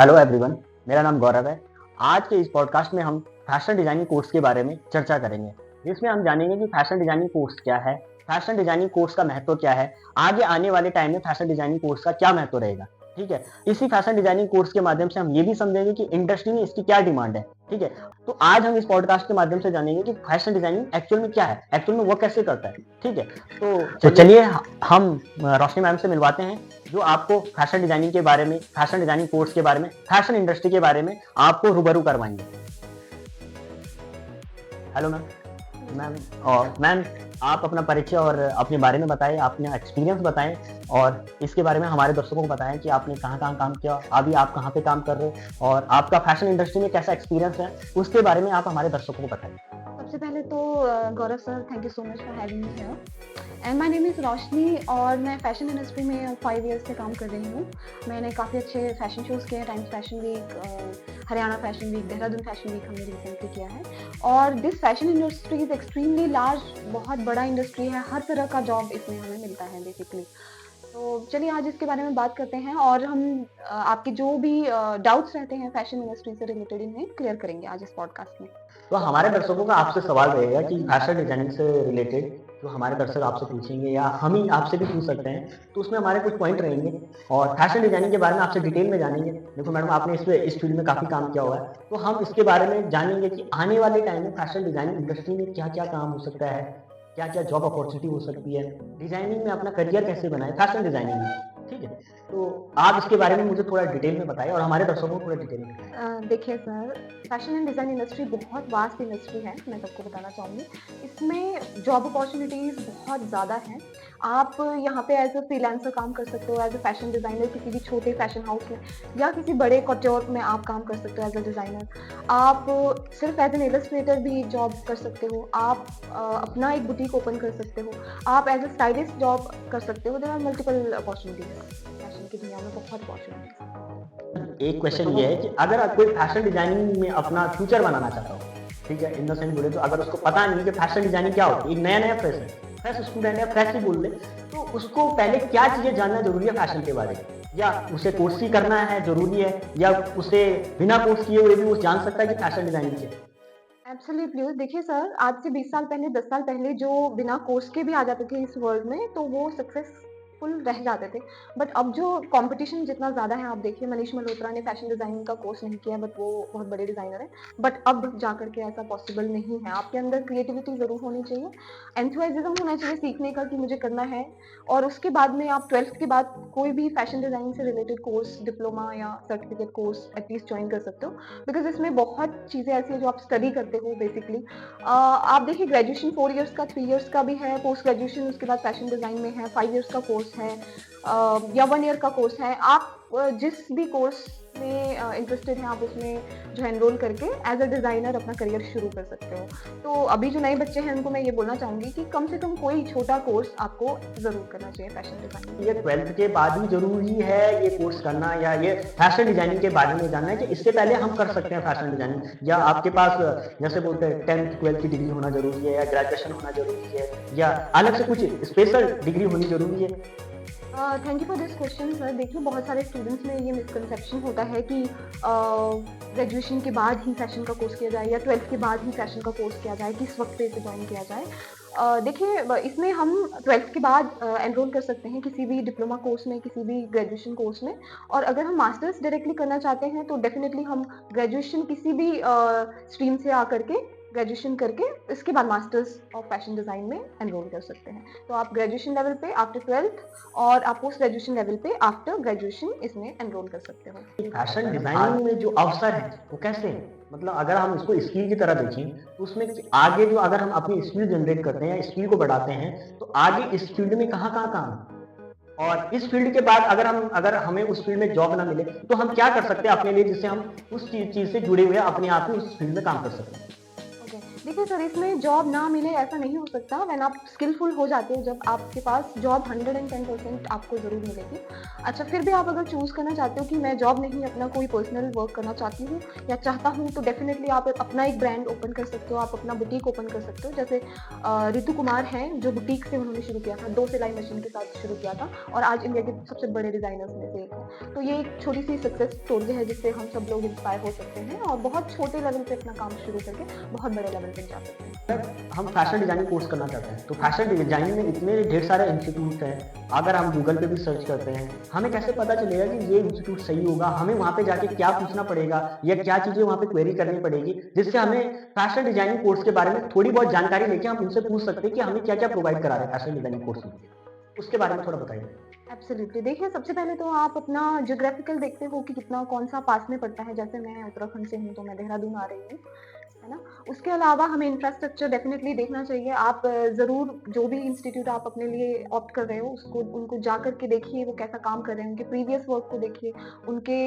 Hello everyone, मेरा नाम गौरव है। आज के इस पॉडकास्ट में हम फैशन डिजाइनिंग कोर्स के बारे में चर्चा करेंगे, जिसमें हम जानेंगे कि फैशन डिजाइनिंग कोर्स क्या है, फैशन डिजाइनिंग कोर्स का महत्व क्या है, आगे आने वाले टाइम में फैशन डिजाइनिंग कोर्स का क्या महत्व रहेगा। ठीक है, इसी फैशन डिजाइनिंग कोर्स के माध्यम से हम ये भी समझेंगे कि इंडस्ट्री में इसकी क्या डिमांड है। ठीक है, तो आज हम इस पॉडकास्ट के माध्यम से जानेंगे कि फैशन डिजाइनिंग एक्चुअल में क्या है, एक्चुअल में वो कैसे करता है। ठीक है, तो चलिए हम रोशनी मैम से मिलवाते हैं, जो आपको फैशन डिजाइनिंग के बारे में, फैशन डिजाइनिंग कोर्स के बारे में, फैशन इंडस्ट्री के बारे में आपको रूबरू करवाएंगे। Hello ma'am. मैम और मैम, आप अपना परिचय और अपने बारे में बताएं, अपना एक्सपीरियंस बताएं और इसके बारे में हमारे दर्शकों को बताएं कि आपने कहाँ काम किया, अभी आप कहाँ पे काम कर रहे हो और आपका फैशन इंडस्ट्री में कैसा एक्सपीरियंस है, उसके बारे में आप हमारे दर्शकों को बताएं। सबसे पहले तो Gaurav sir, thank you so much for having me here. And my name is Roshni और मैं फ़ैशन इंडस्ट्री में 5 इयर्स से काम कर रही हूँ। मैंने काफ़ी अच्छे फ़ैशन शोज़ किए हैं, Times fashion week, Haryana fashion week, Dehradun fashion week हमने रिसेंटली किया है। और this fashion industry is extremely large, बहुत बड़ा इंडस्ट्री है, हर तरह का जॉब इसमें हमें मिलता है बेसिकली। तो चलिए आज इसके बारे में बात करते हैं और हम आपके जो भी डाउट्स रहते हैं फैशन इंडस्ट्री से रिलेटेड इन्हें क्लियर करेंगे आज इस पॉडकास्ट में। तो हमारे दर्शकों का आपसे सवाल रहेगा कि फैशन डिजाइनिंग से रिलेटेड जो हमारे दर्शक आपसे पूछेंगे या हम ही आपसे भी पूछ सकते हैं, तो उसमें हमारे कुछ पॉइंट रहेंगे और फैशन डिजाइनिंग के बारे में आपसे डिटेल में जानेंगे। देखो मैडम, आपने इस फील्ड में काफ़ी काम किया हुआ है, तो हम इसके बारे में जानेंगे कि आने वाले टाइम में फैशन डिजाइनिंग इंडस्ट्री में क्या क्या काम हो सकता है, क्या क्या जॉब अपॉर्चुनिटी हो सकती है, डिजाइनिंग में अपना करियर कैसे बनाए फैशन डिजाइनिंग में। ठीक है, तो आप इसके बारे में मुझे थोड़ा डिटेल में बताइए और हमारे दर्शकों को थोड़ा डिटेल में। देखिए sir, fashion and design industry बहुत वास्ट इंडस्ट्री है, मैं सबको बताना चाहूँगी। इसमें जॉब अपॉर्चुनिटीज़ बहुत ज़्यादा हैं। आप यहाँ पे एज़ अ फ्रीलांसर काम कर सकते हो, एज़ अ फैशन डिज़ाइनर किसी भी छोटे फैशन हाउस में या किसी बड़े कॉटोर में आप काम कर सकते हो एज़ अ डिज़ाइनर। आप सिर्फ एज़ एन इलस्ट्रेटर भी एक जॉब कर सकते हो। आप अपना एक बुटीक ओपन कर सकते हो। आप एज़ अ स्टाइलिस्ट जॉब कर सकते हो। There are multiple opportunities. Fashion की दुनिया में बहुत अपॉर्चुनिटीज़। एक क्वेश्चन ये है कि अगर कोई फैशन डिजाइनिंग में अपना फ्यूचर बनाना चाहता हो, ठीक है, इन द सेंस बोले तो अगर उसको पता नहीं कि फैशन डिजाइनिंग क्या होती है, एक नया फ्रेश स्टूडेंट है, फ्रेश ही बोल ले, तो उसको पहले क्या चीजें जानना जरूरी है फैशन के बारे में, या उसे कोर्स ही करना है जरूरी है, या उसे बिना कोर्स किए हुए भी वो जान सकता है कि फैशन डिजाइनिंग क्या है। एब्सोल्युटली। देखिए सर, आज से 20 साल पहले, 10 साल पहले जो बिना कोर्स के भी आ जाते थे इस वर्ल्ड में, तो वो सक्सेसफुल रह जाते थे। बट अब जो कॉम्पिटिशन जितना ज़्यादा है, आप देखिए मनीष मल्होत्रा ने फैशन डिज़ाइनिंग का कोर्स नहीं किया, बट वो बहुत बड़े डिज़ाइनर हैं। बट अब जा कर के ऐसा पॉसिबल नहीं है। आपके अंदर क्रिएटिविटी ज़रूर होनी चाहिए, एंथुसियाज़्म होना चाहिए सीखने का कि मुझे करना है। और उसके बाद में आप 12th के बाद कोई भी फैशन डिज़ाइनिंग से रिलेटेड कोर्स, डिप्लोमा या सर्टिफिकेट कोर्स एटलीस्ट ज्वाइन कर सकते हो, बिकॉज़ इसमें बहुत चीज़ें ऐसी हैं जो आप स्टडी करते हो बेसिकली। आप देखिए ग्रेजुएशन 4 इयर्स का, 3 इयर्स का भी है, पोस्ट ग्रेजुएशन उसके बाद फैशन डिज़ाइन में है, 5 इयर्स का कोर्स है, या 1 ईयर का कोर्स है। आप जिस भी कोर्स में इंटरेस्टेड हैं, आप उसमें जो है एनरोल करके एज अ डिज़ाइनर अपना करियर शुरू कर सकते हो। तो अभी जो नए बच्चे हैं उनको मैं ये बोलना चाहूँगी कि कम से कम कोई छोटा कोर्स आपको ज़रूर करना चाहिए फैशन डिज़ाइनिंग। ये 12th के बाद ही जरूरी है ये कोर्स करना, या ये फैशन डिजाइनिंग के बारे में जानना है कि इससे पहले हम कर सकते हैं फैशन डिजाइनिंग, या आपके पास जैसे बोलते हैं 10th 12th की डिग्री होना जरूरी है, या ग्रेजुएशन होना जरूरी है, या अलग से कुछ स्पेशल डिग्री होनी जरूरी है। Thank you for this question sir. देखिए बहुत सारे स्टूडेंट्स में ये मिसकंसेप्शन होता है कि ग्रेजुएशन के बाद ही फैशन का कोर्स किया जाए या 12th के बाद ही फैशन का कोर्स किया जाए, किस वक्त पे इसे ज्वाइन किया जाए। देखिए इसमें हम 12th के बाद एनरोल कर सकते हैं किसी भी डिप्लोमा कोर्स में, किसी भी ग्रेजुएशन कोर्स में। और अगर हम मास्टर्स डायरेक्टली करना चाहते हैं तो डेफिनेटली हम ग्रेजुएशन किसी भी स्ट्रीम से आकर के ग्रेजुएशन करके इसके बाद मास्टर्स ऑफ फैशन डिज़ाइन में एनरोल कर सकते हैं। तो आप ग्रेजुएशन लेवल पे आफ्टर 12th और आप पोस्ट ग्रेजुएशन लेवल पे आफ्टर ग्रेजुएशन इसमें एनरोल कर सकते हो। फैशन डिजाइनिंग में जो अवसर है वो कैसे है, मतलब अगर हम इसको स्किल की तरह देखें तो उसमें आगे जो अगर हम अपनी स्किल जनरेट करते हैं या स्किल को बढ़ाते हैं, तो आगे इस फील्ड में कहाँ कहाँ काम है? और इस फील्ड के बाद अगर हमें उस फील्ड में जॉब ना मिले तो हम क्या कर सकते हैं अपने लिए, जिससे हम उस चीज से जुड़े हुए अपने आप ही उस फील्ड में काम कर सकते हैं। देखिए सर, इसमें जॉब ना मिले ऐसा नहीं हो सकता। व्हेन आप स्किलफुल हो जाते हो, जब आपके पास जॉब 110% आपको ज़रूर मिलेगी। अच्छा, फिर भी आप अगर चूज़ करना चाहते हो कि मैं जॉब नहीं, अपना कोई पर्सनल वर्क करना चाहती हूँ या चाहता हूँ, तो डेफ़िनेटली आप अपना एक ब्रांड ओपन कर सकते हो, आप अपना बुटीक ओपन कर सकते हो। जैसे रितु कुमार हैं, जो बुटीक से उन्होंने शुरू किया था, 2 सिलाई मशीन के साथ शुरू किया था और आज इंडिया के सबसे बड़े डिज़ाइनर्स में से एक हैं। तो ये एक छोटी-सी सक्सेस स्टोरी है जिससे हम सब लोग इंस्पायर हो सकते हैं और बहुत छोटे लेवल पे अपना काम शुरू करके बहुत बड़े लेवल पे जा सकते हैं। हम फैशन डिजाइनिंग कोर्स करना चाहते हैं तो फैशन डिजाइनिंग में इतने ढेर सारे इंस्टीट्यूट हैं। अगर हम गूगल पे भी सर्च करते हैं, हमें कैसे पता चलेगा कि ये इंस्टीट्यूट सही होगा? हमें वहाँ पे जाके क्या पूछना पड़ेगा या क्या चीज़ें वहाँ पे क्वेरी करनी पड़ेगी, जिससे हमें फैशन डिजाइनिंग कोर्स के बारे में थोड़ी बहुत जानकारी लेके हम उनसे पूछ सकते हैं कि हमें क्या-क्या प्रोवाइड करा रहे हैं फैशन डिजाइनिंग कोर्स में? उसके बारे में थोड़ा बताइए। एब्सोल्युटली। देखिए, सबसे पहले तो आप अपना ज्योग्राफिकल देखते हो कि कितना कौन-सा पास में पड़ता है। जैसे मैं उत्तराखंड से हूँ, तो मैं देहरादून आ रही हूँ, है ना? उसके अलावा हमें इंफ्रास्ट्रक्चर डेफ़िनेटली देखना चाहिए। आप ज़रूर जो भी इंस्टीट्यूट आप अपने लिए ऑप्ट कर रहे हो, उसको उनको जा कर के देखिए वो कैसा काम कर रहे हैं, उनके प्रीवियस वर्क को देखिए, उनके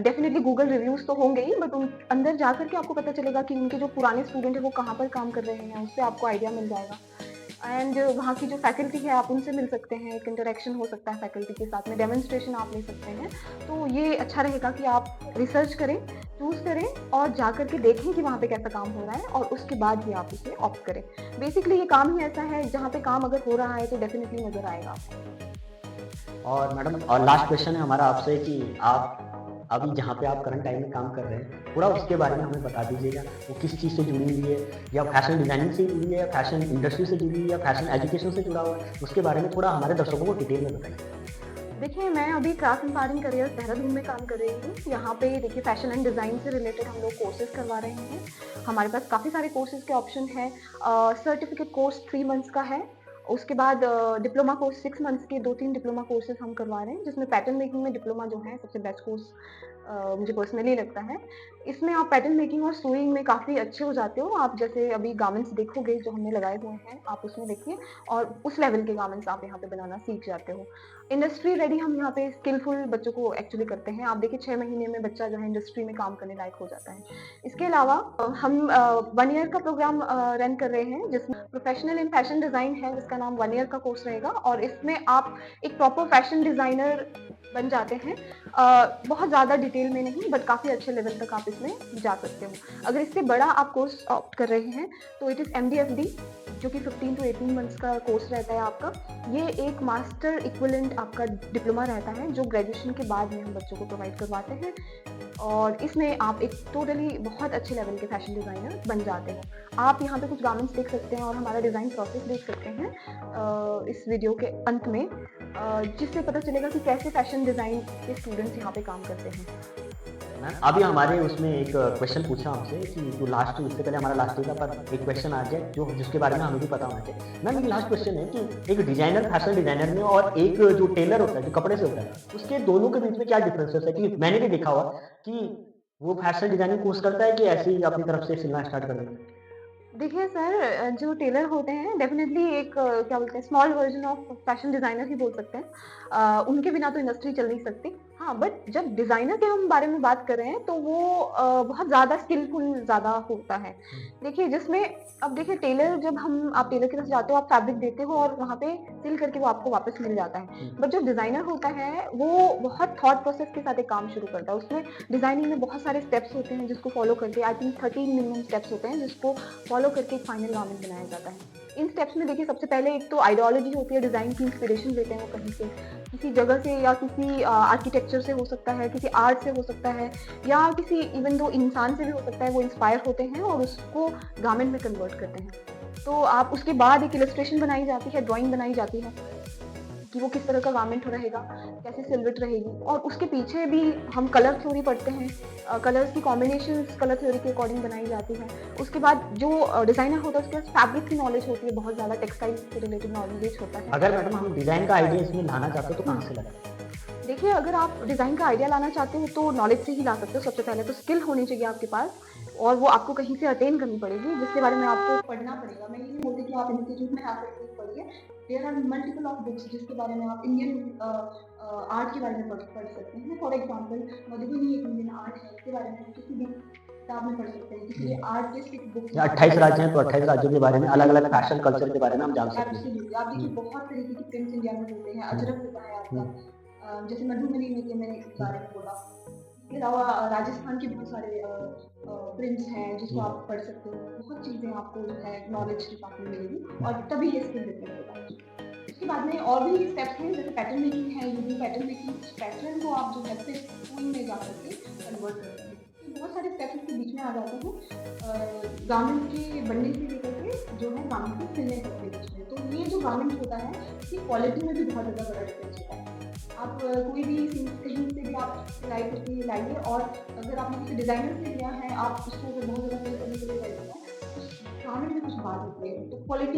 डेफ़िनेटली गूगल रिव्यूज़ तो होंगे ही, बट उन अंदर जा कर के आपको पता चलेगा कि उनके जो पुराने स्टूडेंट हैं, वो कहाँ पर काम कर रहे हैं, उससे आपको आइडिया मिल जाएगा। एंड वहाँ की जो फैकल्टी है, आप उनसे मिल सकते हैं, एक इंटरेक्शन हो सकता है फैकल्टी के साथ में, डेमोन्स्ट्रेशन आप ले सकते हैं। तो ये अच्छा रहेगा कि आप रिसर्च करें, चूज़ करें और जा कर के देखें कि वहाँ पे कैसा काम हो रहा है और उसके बाद ही आप उसे ऑप्ट करें। बेसिकली ये काम ही ऐसा है, जहाँ पे काम अगर हो रहा है तो डेफ़िनिटली नज़र आएगा आपको। और मैडम और लास्ट क्वेश्चन है हमारा आपसे कि आप अभी जहाँ पे आप करंट टाइम में काम कर रहे हैं, थोड़ा उसके बारे में हमें बता दीजिएगा। वो किस चीज़ से जुड़ी हुई है या फैशन डिज़ाइनिंग से जुड़ी है या फैशन इंडस्ट्री से जुड़ी है या फैशन एजुकेशन से जुड़ा हुआ है? उसके बारे में थोड़ा हमारे दर्शकों को डिटेल में बताइए। देखिए, मैं अभी क्राफ्ट एम्पावरिंग करियर्स देहरादून में काम कर रही हूँ। यहाँ पे देखिए फैशन एंड डिज़ाइन से रिलेटेड हम लोग कोर्सेज़ करवा रहे हैं। हमारे पास काफ़ी सारे कोर्सेज़ के ऑप्शन हैं। सर्टिफ़िकेट कोर्स 3 मंथ्स का है। उसके बाद डिप्लोमा कोर्स 6 मंथ्स के 2-3 डिप्लोमा कोर्सेज़ हम करवा रहे हैं, जिसमें पैटर्न मेकिंग में डिप्लोमा जो है सबसे बेस्ट कोर्स मुझे पर्सनली लगता है। इसमें आप पैटर्न मेकिंग और सूइंग में काफ़ी अच्छे हो जाते हो। आप जैसे अभी गारमेंट्स देखोगे जो हमने लगाए हुए हैं, आप उसमें देखिए और उस लेवल के गारमेंट्स आप यहाँ पे बनाना सीख जाते हो। इंडस्ट्री रेडी हम यहाँ पे स्किलफुल बच्चों को एक्चुअली करते हैं। आप देखिए 6 महीने में बच्चा जो है इंडस्ट्री में काम करने लायक हो जाता है। इसके अलावा हम 1 ईयर का प्रोग्राम रन कर रहे हैं जिसमें प्रोफेशनल इन फैशन डिज़ाइन है, जिसका नाम 1 ईयर का कोर्स रहेगा और इसमें आप एक प्रॉपर फैशन डिज़ाइनर बन जाते हैं। बहुत ज़्यादा डिटेल में नहीं, बट काफ़ी अच्छे लेवल तक आप इसमें जा सकते हो। अगर इससे बड़ा आप कोर्स ऑप्ट कर रहे हैं तो इट इज़ एमडीएफडी, जो कि 15 टू 18 मंथ्स का कोर्स रहता है आपका। ये एक मास्टर इक्विवेलेंट आपका डिप्लोमा रहता है, जो ग्रेजुएशन के बाद में हम बच्चों को प्रोवाइड करवाते हैं और इसमें आप एक टोटली बहुत अच्छे लेवल के फैशन डिज़ाइनर बन जाते हो। आप यहाँ पे कुछ गारमेंट्स देख सकते हैं और हमारा डिज़ाइन प्रोसेस देख सकते हैं इस वीडियो के अंत में, जिससे पता चलेगा कि कैसे फैशन डिज़ाइन के स्टूडेंट्स यहाँ पे काम करते हैं। मैम अभी हमारे उसमें एक क्वेश्चन पूछा हमसे कि जो लास्ट इससे पहले हमारा लास्ट था पर एक क्वेश्चन आ जाए जो जिसके बारे में हमें भी पता होना चाहिए। मैम ये लास्ट क्वेश्चन है कि एक डिजाइनर फैशन डिजाइनर में और एक जो टेलर होता है जो कपड़े से होता है उसके दोनों के बीच में क्या डिफरेंसेस है? कि मैंने भी देखा हुआ कि वो फैशन डिजाइनिंग कोर्स करता है कि ऐसे ही अपनी तरफ से सिलना स्टार्ट कर देता है। देखिए सर, जो टेलर होते हैं डेफ़िनेटली एक क्या बोलते हैं, small version of fashion designer ही बोल सकते हैं। उनके बिना तो इंडस्ट्री चल नहीं सकती। हाँ, बट जब डिज़ाइनर के हम बारे में बात कर रहे हैं तो वो बहुत ज़्यादा स्किलफुल ज़्यादा होता है। देखिए जिसमें अब देखिए टेलर, जब आप टेलर के पास जाते हो, आप फैब्रिक देते हो और वहाँ पे सिल करके वो आपको वापस मिल जाता है। बट जो डिज़ाइनर होता है वो बहुत थॉट प्रोसेस के साथ एक काम शुरू करता है। उसमें डिज़ाइनिंग में बहुत सारे स्टेप्स होते हैं जिसको फ़ॉलो करके, आई थिंक 13 मिनिमम स्टेप्स होते हैं जिसको फॉलो करके एक फाइनल गारमेंट बनाया जाता है। इन स्टेप्स में देखिए सबसे पहले एक तो आइडियोलॉजी होती है, डिज़ाइन की इंस्पिरेशन लेते हैं वो कहीं से, किसी जगह से या किसी आर्किटेक्चर से हो सकता है, किसी आर्ट से हो सकता है या किसी इवन दो इंसान से भी हो सकता है, वो इंस्पायर होते हैं और उसको गारमेंट में कन्वर्ट करते हैं। तो आप उसके बाद एक इलस्ट्रेशन बनाई जाती है, ड्राइंग बनाई जाती है कि वो किस तरह का गारमेंट रहेगा, कैसे सिलवट रहेगी और उसके पीछे भी हम कलर थ्योरी पढ़ते हैं। कलर्स की कॉम्बिनेशंस कलर थ्योरी के अकॉर्डिंग बनाई जाती है। उसके बाद जो डिज़ाइनर होता है उसके पास फैब्रिक की नॉलेज होती है, बहुत ज़्यादा टेक्सटाइल से रिलेटेड नॉलेज होता है। अगर मैडम हम डिजाइन का आइडिया इसमें लाना चाहते हो तो कहाँ से लाएं? देखिए, अगर आप डिज़ाइन का आइडिया लाना चाहते हो तो नॉलेज से ही ला सकते हो। सबसे पहले तो स्किल होनी चाहिए आपके पास और वो आपको कहीं से अटेन करनी पड़ेगी, जिसके बारे में आपको पढ़ना पड़ेगा। मैं ये नहीं बोलती कि आप इंस्टीट्यूट में आकर के पढ़िए। There are multiple of books जिसके बारे में आप इंडियन आर्ट के बारे में पढ़ सकते हैं। फॉर एग्जांपल मधुबनी एक इंडियन आर्ट है, इसके बारे में किसी भी किताब में पढ़ सकते हैं, किसी आर्टिस्ट की बुक 28 राज्य हैं तो 28 राज्यों के बारे में अलग अलग फैशन कल्चर के बारे में हम जान सकते हैं। एब्सोल्युटली आप देखिए बहुत तरीके के प्रिंट्स इंडिया में होते हैं, अजरक होता है आपका, जैसे मधुबनी में मैंने इसके बारे में बोला। इसके अलावा राजस्थान के बहुत सारे प्रिंट्स हैं जिसको आप पढ़ सकते हो, बहुत चीज़ें आपको जो है नॉलेज डिपार्टमेंट मिलेगी और तभी ये स्किल डेवलप होगा। उसके बाद में और भी स्टेप्स हैं, जैसे पैटर्न मेकिंग है, you do pattern making, pattern को आप जो है सिर्फ स्कूल में जा करके कन्वर्ट कर सकते हैं। बहुत सारे स्टेप्स इसके बीच में आ जाते हैं, गारमेंट के बनने से लेकर के जो है गारमेंट को सिलने तक के बीच में। तो ये जो गारमेंट होता है इसकी क्वालिटी में भी बहुत ज़्यादा बड़ा डिफरेंस होता है। आप कोई भी कहीं से भी आप सिलाई करके लाइए, और अगर आपने किसी डिज़ाइनर से लिया है, आप उसको अगर बहुत ज़्यादा सेल करने के लिए लाइए गारमेंट में कुछ बात होती है, तो क्वालिटी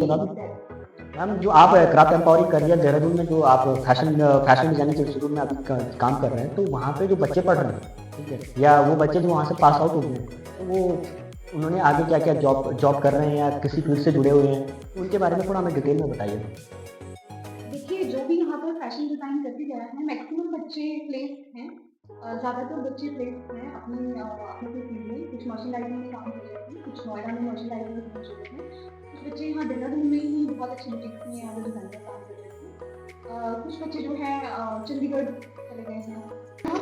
मैम जो आप क्राफ्ट एम्पावरिंग कर रही है देहरादून में, जो आप फैशन डिजाइनिंग के इंस्टीट्यूट में अभी काम कर रहे हैं, तो वहाँ पे जो बच्चे पढ़ रहे हैं, ठीक है, या वो बच्चे जो वहाँ से पास आउट हो गए हैं, तो वो उन्होंने आगे क्या क्या जॉब कर रहे हैं या किसी फील्ड से जुड़े हुए हैं, उनके बारे में थोड़ा हमें डिटेल में बताइए। देखिए जो भी यहाँ पर फैशन डिज़ाइन करके गया है, मैक्सिमम बच्चे प्लेस्ड हैं, ज़्यादातर बच्चे प्लेस्ड हैं अपने अपने फील्ड में। कुछ मर्चेंडाइजिंग में काम कर रहे हैं, कुछ नोएडा में मर्चेंडाइजिंग में पहुँच चुके हैं, कुछ बच्चे यहाँ देहरादून में ही बहुत अच्छी बुटीक्स में एज डिज़ाइनर काम कर रहे हैं, कुछ बच्चे जो हैं चंडीगढ़ चले गए हैं।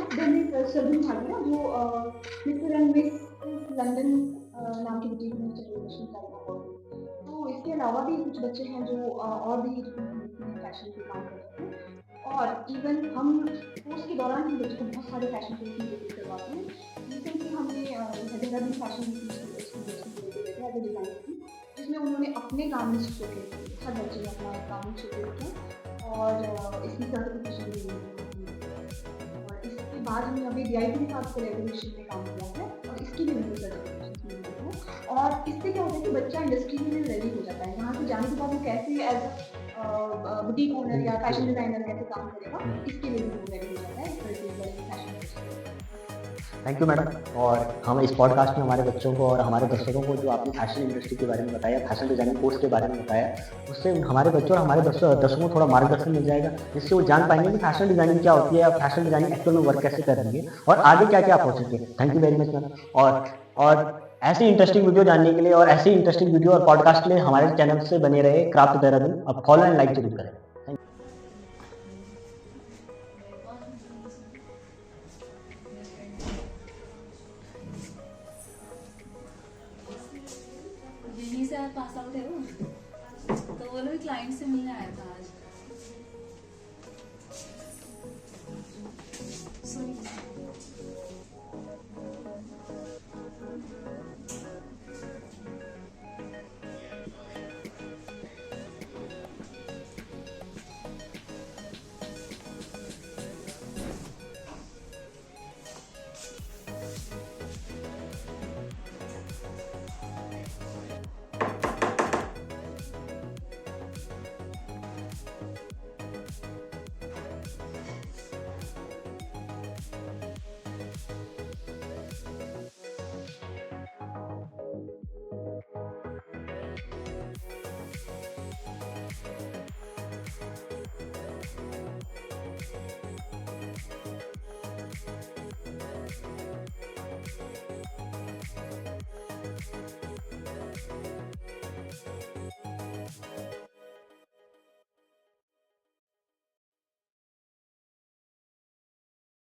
दिल्ली सर्जन भाटिया जो मिस्टर एंड मिस लंदन नाम की बुटीक में सेलिब्रेशन कर रहा है। तो इसके अलावा भी कुछ बच्चे हैं जो और भी फैशन के काम कर रहे हैं, और इवन हम कोर्स के दौरान ही बच्चों को बहुत सारे फैशन के विजिट करवाते हैं। रिसेंटली हमने देहरादून फैशन डिज़ाइन की, जिसमें उन्होंने अपने गारमेंट्स शोकेस किए, हर बच्चे ने अपना गारमेंट शोकेस किया और इसकी सर्टिफिकेशन भी ली। और इसके बाद हमने अभी DIP के साथ कोलैबोरेशन में काम किया है और इसकी भी उनको सर्टिफिकेशन मिली है। और इससे क्या होता है कि बच्चा इंडस्ट्री में रेडी हो जाता है, यहाँ से जाने के बाद वो कैसे एज बुटीक ओनर या फैशन डिज़ाइनर कैसे काम करेगा, इसके लिए भी वो रेडी हो जाता है इस तरह से फैशन। Thank you madam. और हम इस पॉडकास्ट में हमारे बच्चों को और हमारे दर्शकों को जो आपने फैशन इंडस्ट्री के बारे में बताया, फैशन डिजाइनिंग कोर्स के बारे में बताया, उससे हमारे बच्चों और हमारे दर्शकों को थोड़ा मार्गदर्शन मिल जाएगा, जिससे वो जान पाएंगे कि फैशन डिजाइनिंग क्या होती है या फैशन डिजाइनिंग एक्चुअल में वर्क कैसे कर रही है और आगे क्या क्या आप हो सकते हैं। Thank you very much ma'am. और ऐसी इंटरेस्टिंग वीडियो जानने के लिए और ऐसी इंटरेस्टिंग वीडियो और पॉडकास्ट के लिए हमारे चैनल से बने रहे क्राफ्ट देहरादून। अब फॉलो एंड लाइक जरूर करें। यहीं से आप पास आउट है वो, तो वो लोग क्लाइंट से मिलने आया था।